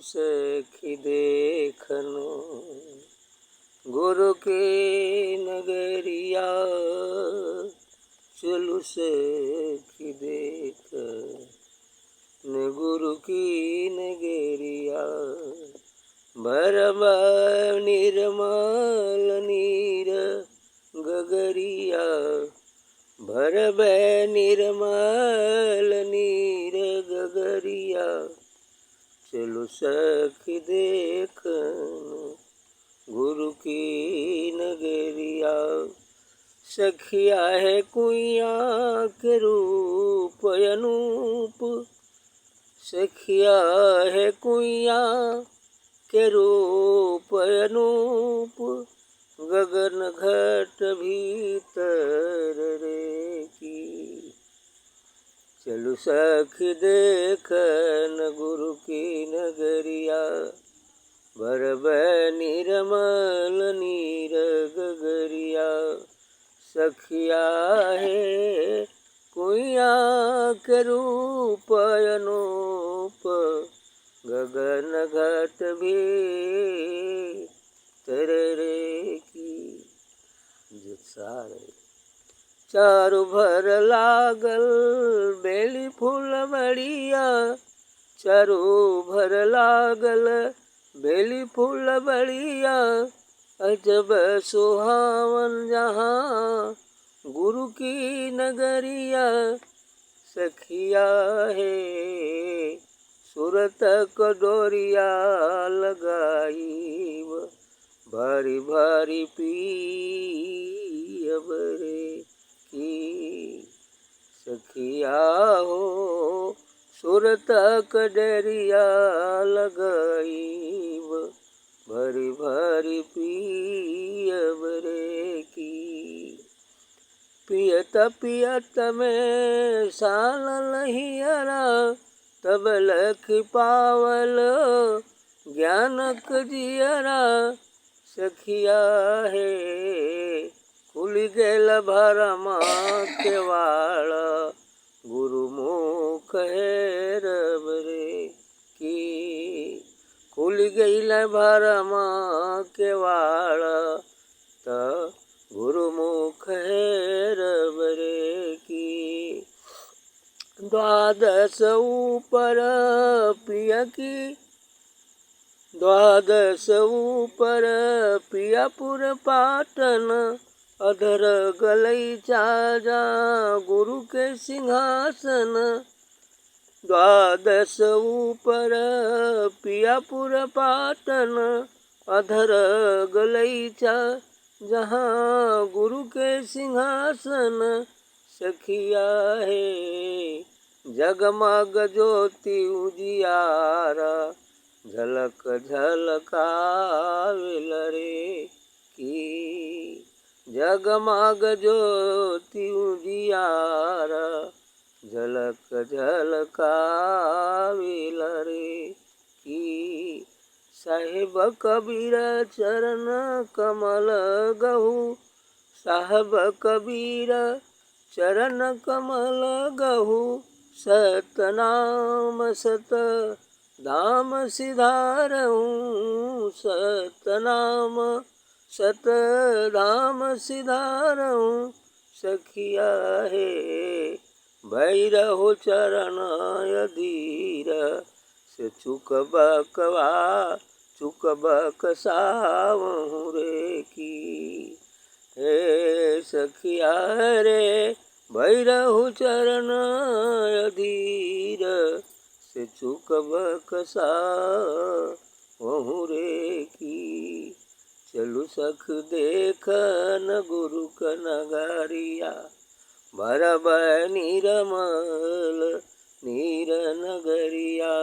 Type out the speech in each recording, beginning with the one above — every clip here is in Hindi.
सखी देखनो गुरु की नगरिया, चलू सखी देखन गुरु की नगरिया। भरम निर्मल नीर गगरिया, भरब निर्मल नीर गगरिया, चलो सखी देखन गुरु की नगरिया। सखिया है कुइया के रूप अनूप, सखिया है कुइया के रूप अनूप, गगन घट भीतर रे की। चलू सखी देखन गुरु की नगरिया, भरब निर्मल नीर गगरिया। सखिया है कुइया के रूप अनूप, गगन घट भीतर रे की। चारु भर लागल बेली फूल बड़िया, चारु भर लागल बेली फूल बड़िया, अजब सुहावन जहाँ गुरु की नगरिया। सखिया है सूरत कटोरिया लगाई, भारी भारी पियब रे की। सखिया हो सूरत कटोरिया लगाई, भारी भारी पियब रे की। पियत पियत में साल लहियरा, तब लखी पावल ज्ञानक जियरा। सखिया है खुल गेल भरमा केवाड़, गुरुमुख है रब रे की। खुल गईल भरमा केवाड़, त गुरुमुख है रब रे की। द्वादश ऊपर पिया की, द्वादश ऊपर पियापुर पाटन, अधर गलैचा जा गुरु के सिंहासन। द्वादश ऊपर पियापुर पाटन, अधर गलैचा जहाँ गुरु के सिंहासन। सखिया है जगमग ज्योति उजियारा, झलक झलकावेल रे की। जगमग ज्योति उजियारा, झलक झलकावेल रे की। साहेब कबीर चरण कमल गहू, साहब कबीर चरण कमल गहू। सतनाम सत धाम सिधारऊं, सतनाम सत धाम सिधारऊं। सखिया है भैरहु चरण अधीर, से चुकबक सावहूँ रे की। हे सखिया रे भैरहु चरण अधीर, से चुकबक सावहूँ रे की। चलू सख देखन गुरु क नगरिया, भरब निर्मल नीर नगरिया।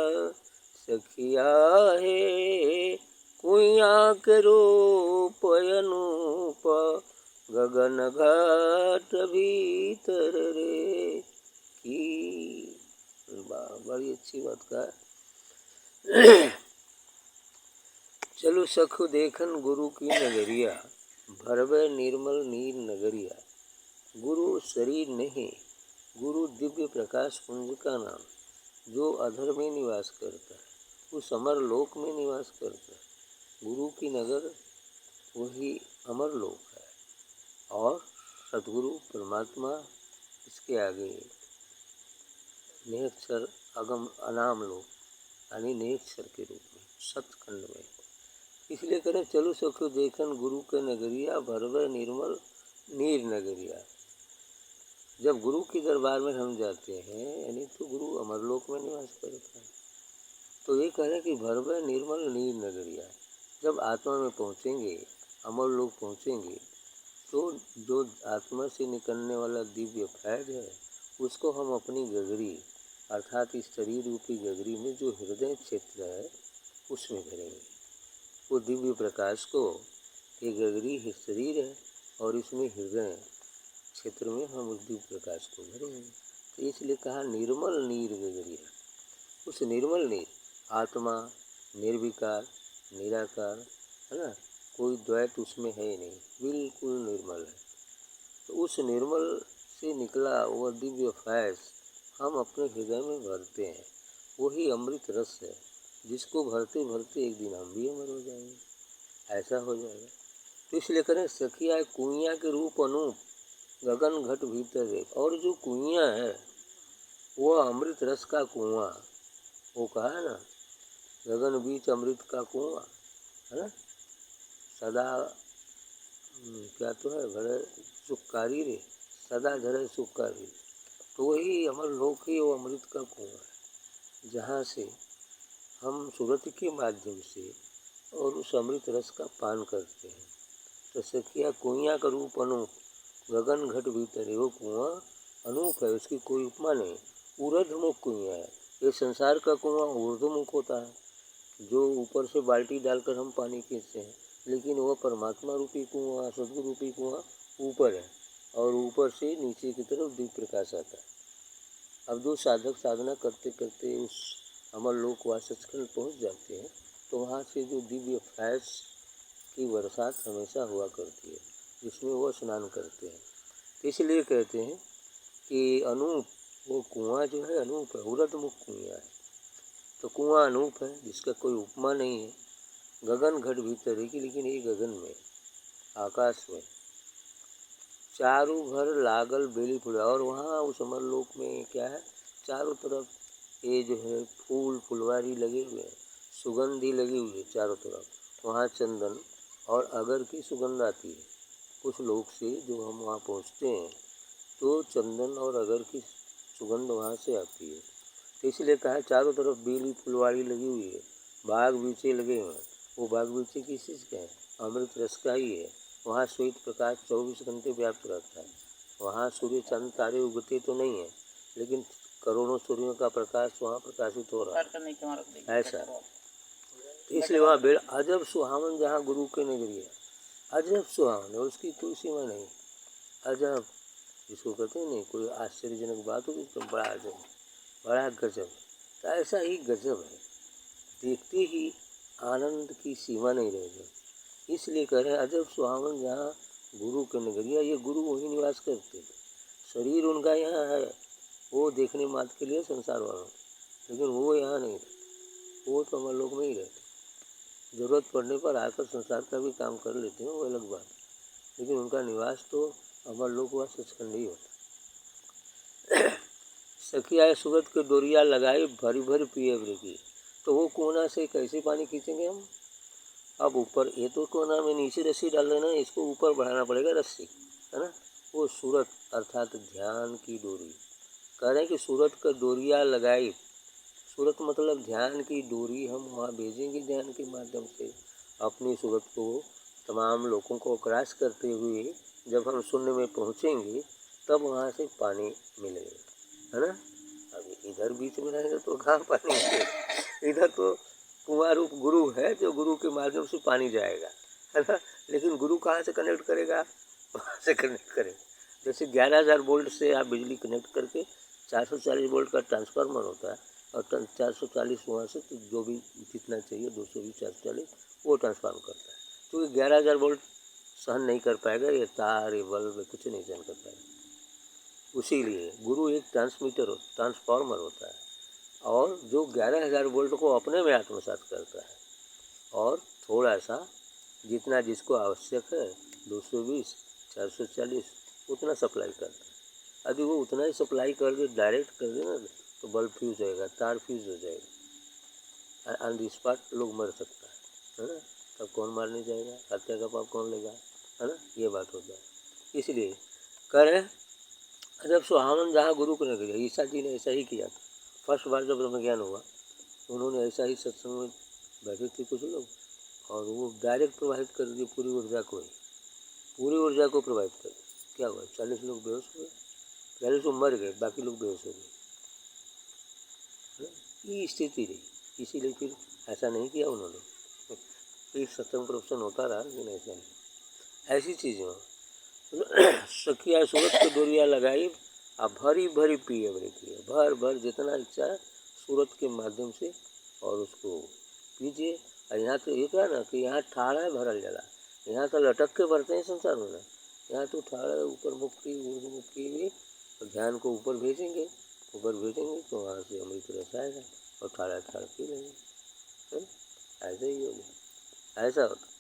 सखिया है कुइया के रूप अनूप, गगन घट भीतर रे की। बड़ी अच्छी बात का। चलो सखु देखन गुरु की नगरिया, भरब निर्मल नीर नगरिया। गुरु शरीर नहीं, गुरु दिव्य प्रकाश पुंज का नाम, जो अधर में निवास करता है, उस अमर लोक में निवास करता है। गुरु की नगर वही अमर लोक है और सतगुरु परमात्मा इसके आगे निरक्षर अगम अनाम लोक यानी निरक्षर के रूप में सतखंड में। इसलिए करें चलो सखो देखन गुरु के नगरिया भरवे निर्मल नीर नगरिया। जब गुरु के दरबार में हम जाते हैं यानी तो गुरु अमरलोक में निवास करता है। तो ये कह रहे कि भरवे निर्मल नीर नगरिया। जब आत्मा में पहुँचेंगे अमरलोक पहुँचेंगे तो जो आत्मा से निकलने वाला दिव्य फैज है उसको हम अपनी गगरी अर्थात इस शरीर रूपी गगरी में जो हृदय क्षेत्र है उसमें भरेंगे। वो दिव्य प्रकाश को ये गगरी शरीर है और इसमें हृदय क्षेत्र में हम उस दिव्य प्रकाश को भरेंगे। तो इसलिए कहा निर्मल नीर गगरिया। उस निर्मल नीर आत्मा निर्विकार निराकार है ना, कोई द्वैत उसमें है ही नहीं, बिल्कुल निर्मल है। तो उस निर्मल से निकला वह दिव्य फैज हम अपने हृदय में भरते हैं। वही अमृत रस है जिसको भरते भरते एक दिन हम भी अमर हो जाएंगे, ऐसा हो जाएगा। तो इसलिए करें सखिया कुइयाँ के रूप अनूप गगन घट भीतर है। और जो कुइयाँ है वो अमृत रस का कुआं, वो कहा है ना गगन बीच अमृत का कुआं है ना, सदा क्या तो है बड़े सुखकारी रे सदा धरे सुखकारी। तो वही अमर लोक ही वो अमृत का कुआं है जहाँ से हम सुरति के माध्यम से और उस अमृत रस का पान करते हैं। तो सखिया कुइयाँ का रूप अनूप गगन घट भीतर है। वो कुआं अनूप है, उसकी कोई उपमा नहीं। ऊर्ध्वमुख कुइयाँ है। ये संसार का कुआं ऊर्ध्वमुख होता है जो ऊपर से बाल्टी डालकर हम पानी खींचते हैं, लेकिन वह परमात्मा रूपी कुआं सदगुरु रूपी कुआं ऊपर है और ऊपर से नीचे की तरफ दिव्य प्रकाश आता है। अब जो साधक साधना करते करते उस अमर लोक व सचखंड पहुँच जाते हैं तो वहाँ से जो दिव्य फैज की बरसात हमेशा हुआ करती है जिसमें वो स्नान करते हैं। तो इसलिए कहते हैं कि अनूप वो कुआं जो है अनूप है, ऊर्ध्वमुख कुआं है। तो कुआं अनूप है जिसका कोई उपमा नहीं है। गगन घट भीतर है कि लेकिन ये गगन में आकाश में चारों भर लागल बेली फूल। और वहाँ उस अमर लोक में क्या है, चारों तरफ ये जो है फूल फुलवारी लगे हुए हैं, सुगंधी लगी हुई है चारों तरफ। वहाँ चंदन और अगर की सुगंध आती है। कुछ लोग से जो हम वहाँ पहुँचते हैं तो चंदन और अगर की सुगंध वहाँ से आती है। तो इसलिए कहा चारों तरफ बेली फुलवारी लगी हुई है, बाग बीचे लगे हुए हैं। वो बाग बीचे किस चीज़ के हैं, अमृत रस का ही है। वहाँ श्वेत प्रकाश 24 घंटे व्याप्त रहता है। वहाँ सूर्य चंद्र तारे उगते तो नहीं है लेकिन करोड़ों सूर्यों का प्रकाश वहाँ प्रकाशित हो रहा है ऐसा। इसलिए वहाँ बेड़ अजब सुहावन जहाँ गुरु के नगरी है, अजब सुहावन है, उसकी कोई सीमा नहीं। अजब जिसको कहते हैं नहीं कोई आश्चर्यजनक बात होगी तो बड़ा अजब बड़ा गजब। तो ऐसा ही गजब है, देखते ही आनंद की सीमा नहीं रहेगी। इसलिए कह रहे हैं अजब सुहावन जहाँ गुरु के नगरिया। ये गुरु वहीं निवास करते हैं, शरीर उनका यहाँ है, वो देखने मात्र के लिए संसार वालों, लेकिन वो यहाँ नहीं रहते, वो तो अमर लोक में ही रहते। जरूरत पड़ने पर आकर संसार का भी काम कर लेते हैं, वो अलग बात, लेकिन उनका निवास तो अमर लोक व सचखंड ही होता। सखिया सुगत के डोरिया लगाए भरी भरी पिए की। तो वो कोना से कैसे पानी खींचेंगे हम। अब ऊपर ये तो कोना में नीचे रस्सी डाल देना, इसको ऊपर बढ़ाना पड़ेगा रस्सी है ना। वो सूरत अर्थात ध्यान की डोरी कह रहे हैं कि सूरत का डोरिया लगाई। सूरत मतलब ध्यान की डोरी हम वहाँ भेजेंगे ध्यान के माध्यम से अपनी सूरत को तमाम लोगों को क्रॉस करते हुए जब हम शून्य में पहुँचेंगे तब वहाँ से पानी मिलेगा है ना। अभी इधर बीच में रहेंगे तो कहाँ पानी मिलेगा, इधर तो कुआं रूप गुरु है जो गुरु के माध्यम से पानी जाएगा है ना। लेकिन गुरु कहाँ से कनेक्ट करेगा, वहाँ से कनेक्ट करेगा। जैसे 11,000 वोल्ट से आप बिजली कनेक्ट करके 440 वोल्ट का ट्रांसफार्मर होता है और 440 वहाँ से तो जो भी जितना चाहिए 220 440 वो ट्रांसफार्म करता है। तो ये 11,000 वोल्ट सहन नहीं कर पाएगा, ये तार ये बल्ब कुछ नहीं सहन कर पाएगा। उसी लिए गुरु एक ट्रांसमीटर ट्रांसफार्मर होता है और जो 11,000 वोल्ट को अपने में आत्मसात करता है और थोड़ा सा जितना जिसको आवश्यक है 220 440 उतना सप्लाई करता है। यदि वो उतना ही सप्लाई कर दे, डायरेक्ट कर दे ना, तो बल्ब फ्यूज हो जाएगा, तार फ्यूज हो जाएगा, ऑन द स्पॉट लोग मर सकता है ना। तब कौन मारने जाएगा, हत्या का पाप कौन लेगा, है ना, ये बात होता है। इसलिए कह रहे जब सुहावन जहाँ गुरु को नगरी, ईसा जी ने ऐसा ही किया था। फर्स्ट बार जब ब्रह्म ज्ञान हुआ उन्होंने ऐसा ही सत्संग में बैठे थे कुछ लोग, और वो डायरेक्ट प्रवाहित कर दिए पूरी ऊर्जा को ही, पूरी ऊर्जा को प्रवाहित कर दिया। क्या हुआ, 40 लोग बेहोश हो गए, 40 लोग मर गए, बाकी लोग बेहोश हो गए। ये स्थिति रही, इसीलिए फिर ऐसा नहीं किया उन्होंने। फिर सत्संग प्रवचन होता रहा, लेकिन ऐसा नहीं। ऐसी चीज़ें सखिया सूरत के डोरिया लगाई, अब भरी भरी पिए भरी पिए, भर भर जितना इच्छा है सूरत के माध्यम से, और उसको पीजिए। और यहाँ तो ये क्या ना कि यहाँ ठाड़ा है भरल जला, यहाँ तो लटक के भरते हैं संसार में ना, यहाँ तो ठाड़ा है ऊपर मुक्ति ऊर्धमुख किए, और ध्यान को ऊपर भेजेंगे, ऊपर भेजेंगे तो वहाँ से अमृत रस आएगा और ठाड़ा ठाड़ पी लेंगे। ऐसा ही होगा, ऐसा होता।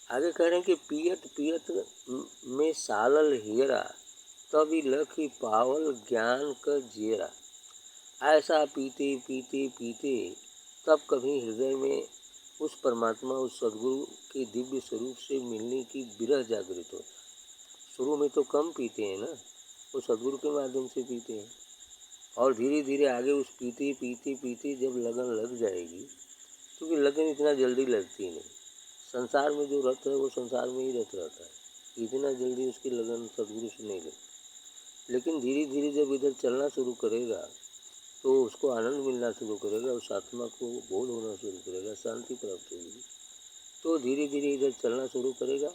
आगे कह रहे हैं कि पियत पियत में सालल हीरा, तभी लखी पावल ज्ञान का जीरा। ऐसा पीते पीते पीते तब कभी हृदय में उस परमात्मा, उस सदगुरु के दिव्य स्वरूप से मिलने की विरह जागृत हो। शुरू में तो कम पीते हैं ना, वो सदगुरु के माध्यम से पीते हैं, और धीरे धीरे आगे उस पीते पीते पीते जब लगन लग जाएगी, क्योंकि लगन इतना जल्दी लगती नहीं, संसार में जो रत है वो संसार में ही रत रहता है, इतना जल्दी उसकी लगन सदगुरु से नहीं लगती। लेकिन धीरे धीरे जब इधर चलना शुरू करेगा तो उसको आनंद मिलना शुरू करेगा, उस आत्मा को बोध होना शुरू करेगा, शांति प्राप्त होगी, तो धीरे धीरे इधर चलना शुरू करेगा।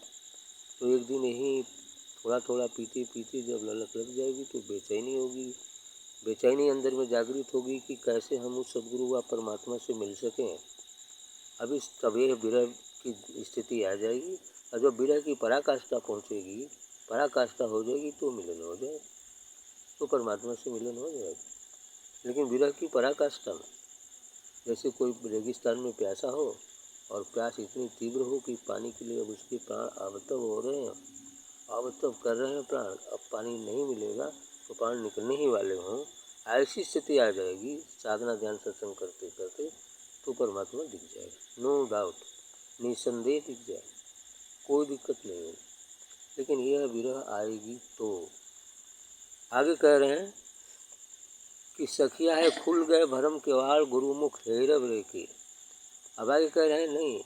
तो एक दिन यही थोड़ा थोड़ा पीते पीते जब ललक लग जाएगी तो बेचैनी होगी, बेचैनी अंदर में जागृत होगी कि कैसे हम उस सदगुरु व परमात्मा से मिल सकें। अभी तभी विरह की स्थिति आ जाएगी, और जब विरह की पराकाष्ठा पहुँचेगी, पराकाष्ठा हो जाएगी तो मिलन हो जाए, तो परमात्मा से मिलन हो जाएगा। लेकिन विरह की पराकाष्ठा में, जैसे कोई रेगिस्तान में प्यासा हो और प्यास इतनी तीव्र हो कि पानी के लिए अब उसके प्राण आवतव हो रहे हैं, आवतव कर रहे हैं प्राण, अब पानी नहीं मिलेगा तो प्राण निकलने ही वाले हों, ऐसी स्थिति आ जाएगी साधना ध्यान सत्संग करते करते, तो परमात्मा दिख जाएगा, नो डाउट, निसंदेह दिख जाए, कोई दिक्कत नहीं होगी। लेकिन यह विरह आएगी तो आगे कह रहे हैं कि सखिया है खुल गए भरम केवाड़, गुरुमुख हेरब रेखी। अब आगे कह रहे हैं नहीं,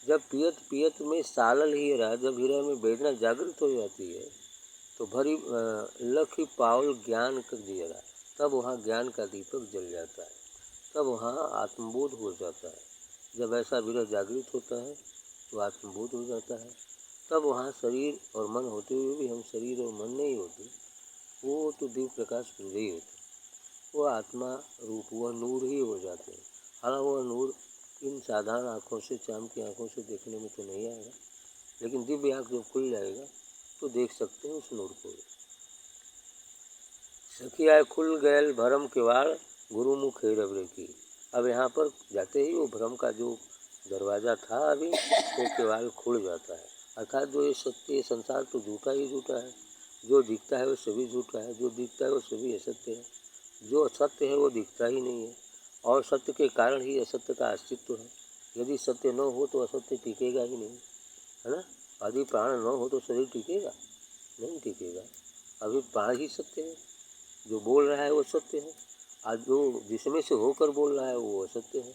जब पियत पियत में सालल ही रहा, जब हीरा में वेदना जागृत हो जाती है तो भरी लख पावल ज्ञान का जीरा, तब वहाँ ज्ञान का दीपक जल जाता है, तब वहाँ आत्मबोध हो जाता है। जब ऐसा विरह जागृत होता है तो आत्मबोध हो जाता है, तब वहाँ शरीर और मन होते हुए भी हम शरीर और मन नहीं होते, वो तो दिव्य प्रकाश पुंज ही होते, वो आत्मा रूप, वह नूर ही हो जाते हैं। हालांकि वह नूर इन साधारण आँखों से, चांद की आँखों से देखने में तो नहीं आएगा, लेकिन दिव्य आँख जब खुल जाएगा तो देख सकते हैं उस नूर को। सखिया खुल गयल भरम केवाड़, गुरुमुख हेरब रेखी। अब यहाँ पर जाते ही वो भ्रम का जो दरवाज़ा था अभी, वो केवाड़ खुल जाता है, अर्थात जो ये सत्य, ये संसार तो झूठा ही झूठा है, जो दिखता है वो सभी झूठा है, जो दिखता है वो सभी असत्य है, जो असत्य है वो दिखता ही नहीं है, और सत्य के कारण ही असत्य का अस्तित्व है। यदि सत्य न हो तो असत्य टिकेगा ही नहीं, है ना। यदि प्राण न हो तो शरीर टिकेगा नहीं, टिकेगा। अभी प्राण ही सत्य है, जो बोल रहा है वो सत्य है, आज जो जिसमें से होकर बोल रहा है वो असत्य है।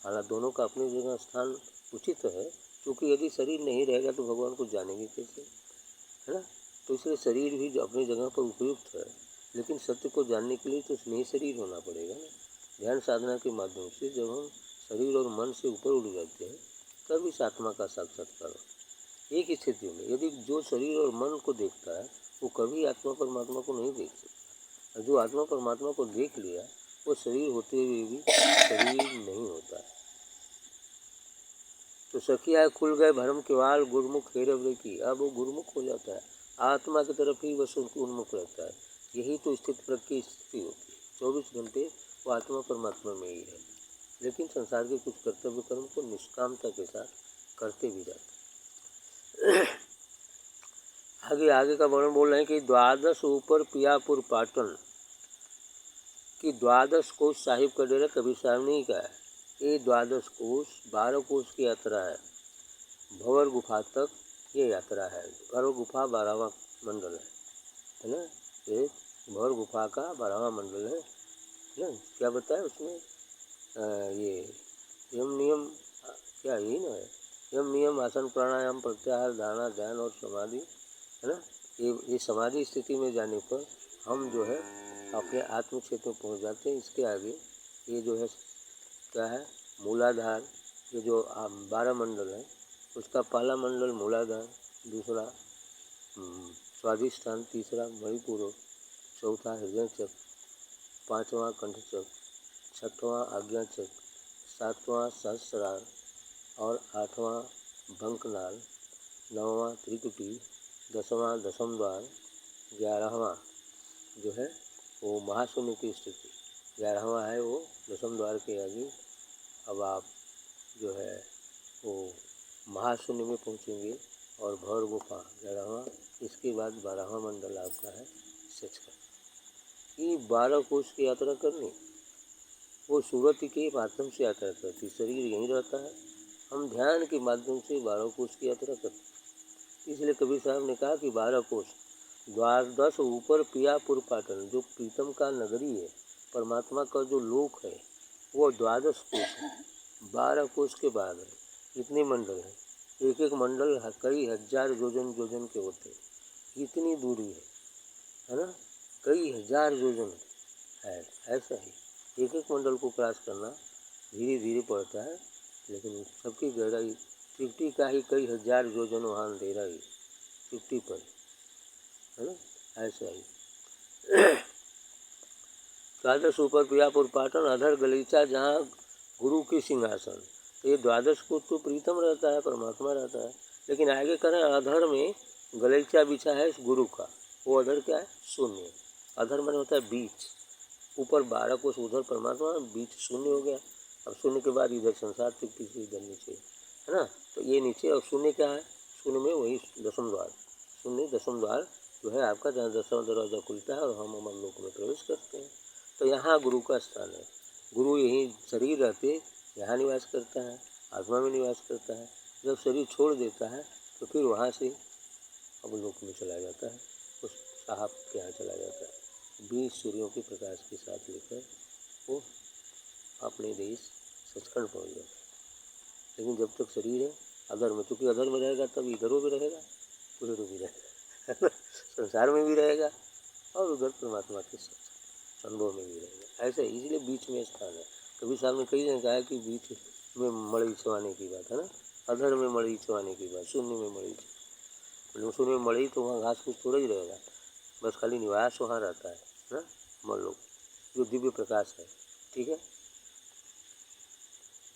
हालांकि दोनों का अपनी जगह स्थान उचित है, क्योंकि यदि शरीर नहीं रहेगा तो भगवान को जानेंगे कैसे, है ना। तो इसलिए शरीर भी जो अपनी जगह पर उपयुक्त है, लेकिन सत्य को जानने के लिए तो स्नेह शरीर होना पड़ेगा ना। ध्यान साधना के माध्यम से जब हम शरीर और मन से ऊपर उठ जाते हैं तब इस आत्मा का साक्षात्कार होता है। एक स्थिति में यदि जो शरीर और मन को देखता है वो कभी आत्मा परमात्मा को नहीं देख सकता, और जो आत्मा परमात्मा को देख लिया वो शरीर होते हुए भी शरीर नहीं होता है। तो सखिया खुल गए भरम केवाल, गुरुमुख हेरब रेखी। अब वो गुरुमुख हो जाता है, आत्मा की तरफ ही बस उन्मुख रहता है। यही तो स्थित प्रज्ञ की स्थिति होती है। 24 घंटे वो आत्मा परमात्मा में ही है, लेकिन संसार के कुछ कर्तव्य कर्म को निष्कामता के साथ करते भी जाते। आगे का वर्णन बोल रहे हैं कि द्वादश ऊपर पियापुर पाटन कि 12 कोस साहिब का डेरा कबीर साहब ने ही कहा है। ये 12 कोस 12 कोस की यात्रा है, भंवर गुफा तक ये यात्रा है। भंवर गुफा 12वां मंडल है ना, ये भंवर गुफा का 12वां मंडल है ना। क्या बताया उसमें ये यम नियम क्या यही ना है, यम नियम आसन प्राणायाम प्रत्याहार धारणा ध्यान और समाधि है ना। ये समाधि स्थिति में जाने पर हम जो है अपने आत्म क्षेत्र में पहुँच जाते हैं। इसके आगे ये जो है क्या है मूलाधार, ये जो 12 मंडल है उसका पहला मंडल मूलाधार, दूसरा स्वाधिष्ठान, तीसरा मणिपुर, चौथा हृदय चक्र, पाँचवां कंठचक्र, छठवां आज्ञा चक्र, सातवां सहस्रार और आठवां बंकनाल, नौवां त्रिकुटी, 10वां दशम द्वार, 11वां जो है वो महाशून्य की स्थिति, 11वां है वो दशम द्वार के आगे। अब आप जो है वो महाशून्य में पहुँचेंगे और भंवर गुफा 11वां, इसके बाद 12वां मंडल आपका है सचखंड। ये 12 कोस की यात्रा करनी, वो सूरत के माध्यम से यात्रा करती, शरीर यहीं रहता है, हम ध्यान के माध्यम से 12 कोस की यात्रा करते। इसलिए कबीर साहब ने कहा कि 12 कोस 12 ऊपर पियापुर पाटन, जो प्रीतम का नगरी है, परमात्मा का जो लोक है वो 12 कोस है, 12 कोस के बाद है। इतने मंडल हैं, एक एक मंडल कई हजार योजन के होते हैं, इतनी दूरी है ना, कई हजार योजन है। ऐसा ही एक एक मंडल को क्रॉस करना धीरे धीरे पड़ता है, लेकिन सबकी गहराई चिट्ठी का ही कई हजार योजन वहाँ अंधेरा ही चिट्ठी पर है ना। ऐसा ही 12 ऊपर पियापुर पाटन अधर गलीचा जहाँ गुरु की सिंहासन। तो ये 12 को तो प्रीतम रहता है, परमात्मा रहता है, लेकिन आगे करें अधर में गलीचा बिछा है गुरु का। वो अधर क्या है? शून्य। अधर माने होता है बीच, ऊपर 12 कोस उधर परमात्मा, बीच शून्य हो गया। अब शून्य के बाद इधर संसार तक किसी इधर नीचे है ना, तो ये नीचे। और शून्य क्या है? शून्य में वही दशम द्वार, शून्य दशम द्वार जो है आपका, जहाँ 10वां दरवाजा खुलता है और हम अमर लोक में प्रवेश करते हैं। तो यहाँ गुरु का स्थान है। गुरु यहीं शरीर रहते यहाँ निवास करता है, आत्मा में निवास करता है। जब शरीर छोड़ देता है तो फिर वहाँ से अब लोक में चला जाता है, उस साहब के यहाँ चला जाता है। 20 सूर्यों के प्रकाश के साथ लेकर वो अपने देश सचखंड पहुँच जाता है। लेकिन जब तक शरीर है अधर में, चूँकि अधर में रहेगा तब इधरों भी रहेगा, उधरों भी रहेगा संसार में भी रहेगा और उधर परमात्मा के अनुभव में भी रहेगा। ऐसे इसलिए बीच में स्थान है। कबीर साहब ने कई जगह कहा है कि बीच में मड़ई छवाने की बात है ना, अधर में मड़ई छवाने की बात, शून्य में मड़ई। शून्य में मड़ई तो वहाँ घास फूस थोड़ा ही रहेगा, बस खाली निवास वहाँ रहता है ना, मन लोग जो दिव्य प्रकाश है। ठीक है।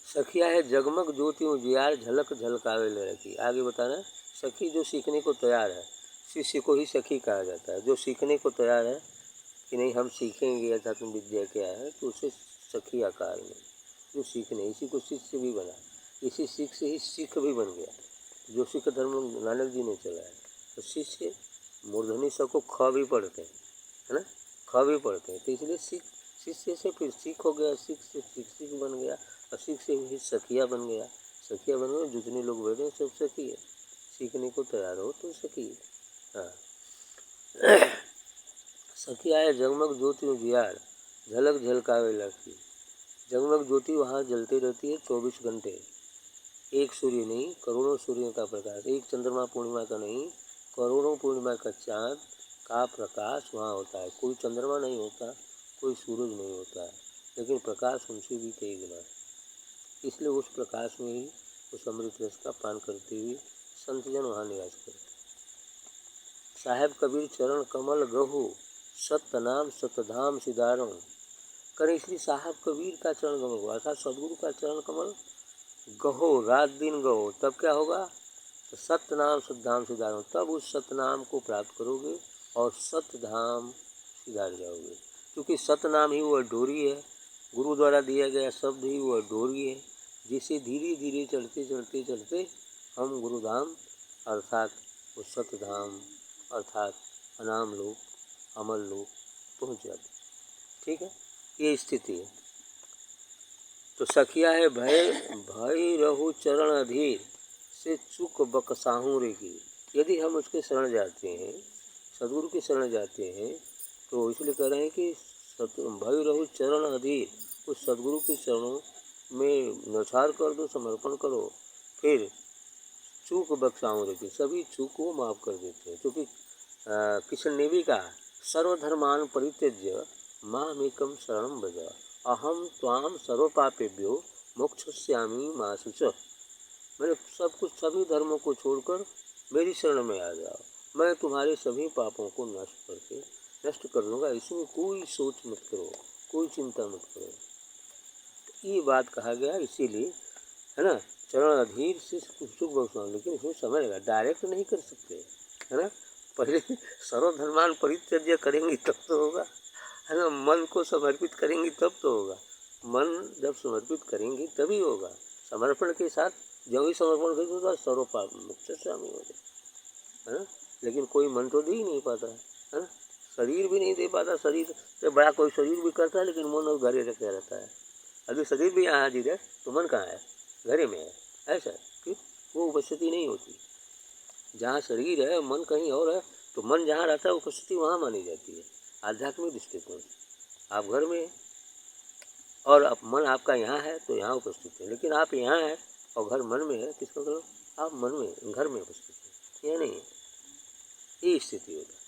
सखिया है जगमग ज्योति उजियार झलक झलकावे ले रखी। आगे बताना, सखी जो सीखने को तैयार है, शिष्य को ही सखी कहा जाता है। जो सीखने को तैयार है कि नहीं हम सीखेंगे अध्यात्म विद्या क्या है, तो उसे सखी आकार में जो सीखने, इसी को शिष्य भी बना, इसी सीख से ही सिख भी बन गया। जो सिख धर्म नानक जी ने चलाया, तो शिष्य मूर्धनी स को ख भी पढ़ते हैं है ना, ख भी पढ़ते हैं, तो इसलिए सिख, शिष्य से फिर सिख हो गया, सिख से शिक्षक बन गया, और सिख से फिर सखिया बन गया, सखिया बन गया। जितने लोग बैठे सब सखी है, सीखने को तैयार हो तो सखी है। हाँ सखिया है जगमग ज्योति उजियार झलक झलकावे लड़की। जगमग ज्योति वहाँ जलती रहती है 24 घंटे। एक सूर्य नहीं, करोड़ों सूर्यों का प्रकाश, एक चंद्रमा पूर्णिमा का नहीं, करोड़ों पूर्णिमा का चाँद का प्रकाश वहाँ होता है। कोई चंद्रमा नहीं होता, कोई सूरज नहीं होता है, लेकिन प्रकाश उनसे भी कई गुना है। इसलिए उस प्रकाश में ही उस अमृत रस का पान करते हुए संतजन वहाँ निवास करते। साहेब कबीर चरण कमल गहु सत्य नाम सतधाम सिधारों करें। इसलिए साहब कबीर का चरण कमल हुआ था, सदगुरु का चरण कमल गहो, रात दिन गहो, तब क्या होगा? तो सत्य नाम सतधाम सिधारों, तब उस सतनाम को प्राप्त करोगे और सत्यधाम सिधार जाओगे। क्योंकि सतनाम ही वह डोरी है, गुरु द्वारा दिया गया शब्द ही वह डोरी है, जिसे धीरे धीरे चढ़ते चढ़ते चढ़ते हम गुरुधाम अर्थात उस सतधाम अर्थात अनाम लोक अमल लोक पहुँच जाते। ठीक है, ये स्थिति है। तो सखिया है भय भय रहु चरण अधीर से चुक बकसाहू रे की। यदि हम उसके शरण जाते हैं, सदगुरु के शरण जाते हैं, तो इसलिए कह रहे हैं कि भय रहु चरण अधीर, उस सदगुरु के चरणों में नछार कर दो, समर्पण करो, फिर चूक बख्शाऊँ रे की, सभी चूक को माफ़ कर देते हैं। क्योंकि कृष्ण ने भी कहा सर्वधर्मान परित्यज्य मामेकं शरणं व्रज अहम त्वाम सर्वपापेभ्यो मोक्षयिष्यामि मा शुचः। मैंने सब कुछ सभी धर्मों को छोड़कर मेरी शरण में आ जाओ, मैं तुम्हारे सभी पापों को नष्ट कर दूंगा, इसमें कोई सोच मत करो, कोई चिंता मत करो। ये बात कहा गया इसीलिए, है ना, चरण अधीर से सुख बख्शवान, लेकिन इसमें समय लगा, डायरेक्ट नहीं कर सकते, है ना। पहले सर्वधर्मान परित्यज्य करेंगे तब तो होगा, है ना, मन को समर्पित करेंगे तब तो होगा। मन जब समर्पित करेंगे तभी होगा। समर्पण के साथ जब ही समर्पण करेंगे तो सर्वपाप मोक्षयिष्यामि हो जाए, है ना। लेकिन कोई मन तो दे ही नहीं पाता है ना, शरीर भी नहीं दे पाता, शरीर से बड़ा कोई शरीर भी करता है लेकिन मन और घरे रखे रहता है। अभी शरीर भी यहाँ हाजिर है तो मन कहाँ है, घरे में है, ऐसा कि वो उपस्थिति नहीं होती। जहाँ शरीर है मन कहीं और है, तो मन जहाँ रहता है उपस्थिति वहाँ मानी जाती है। आध्यात्मिक दृष्टिकोण आप घर में और अब मन आपका यहाँ है तो यहाँ उपस्थित है, लेकिन आप यहाँ है और घर मन में है, किसका मतलब आप मन में घर में उपस्थित है, यह नहीं है, ये स्थिति होता है।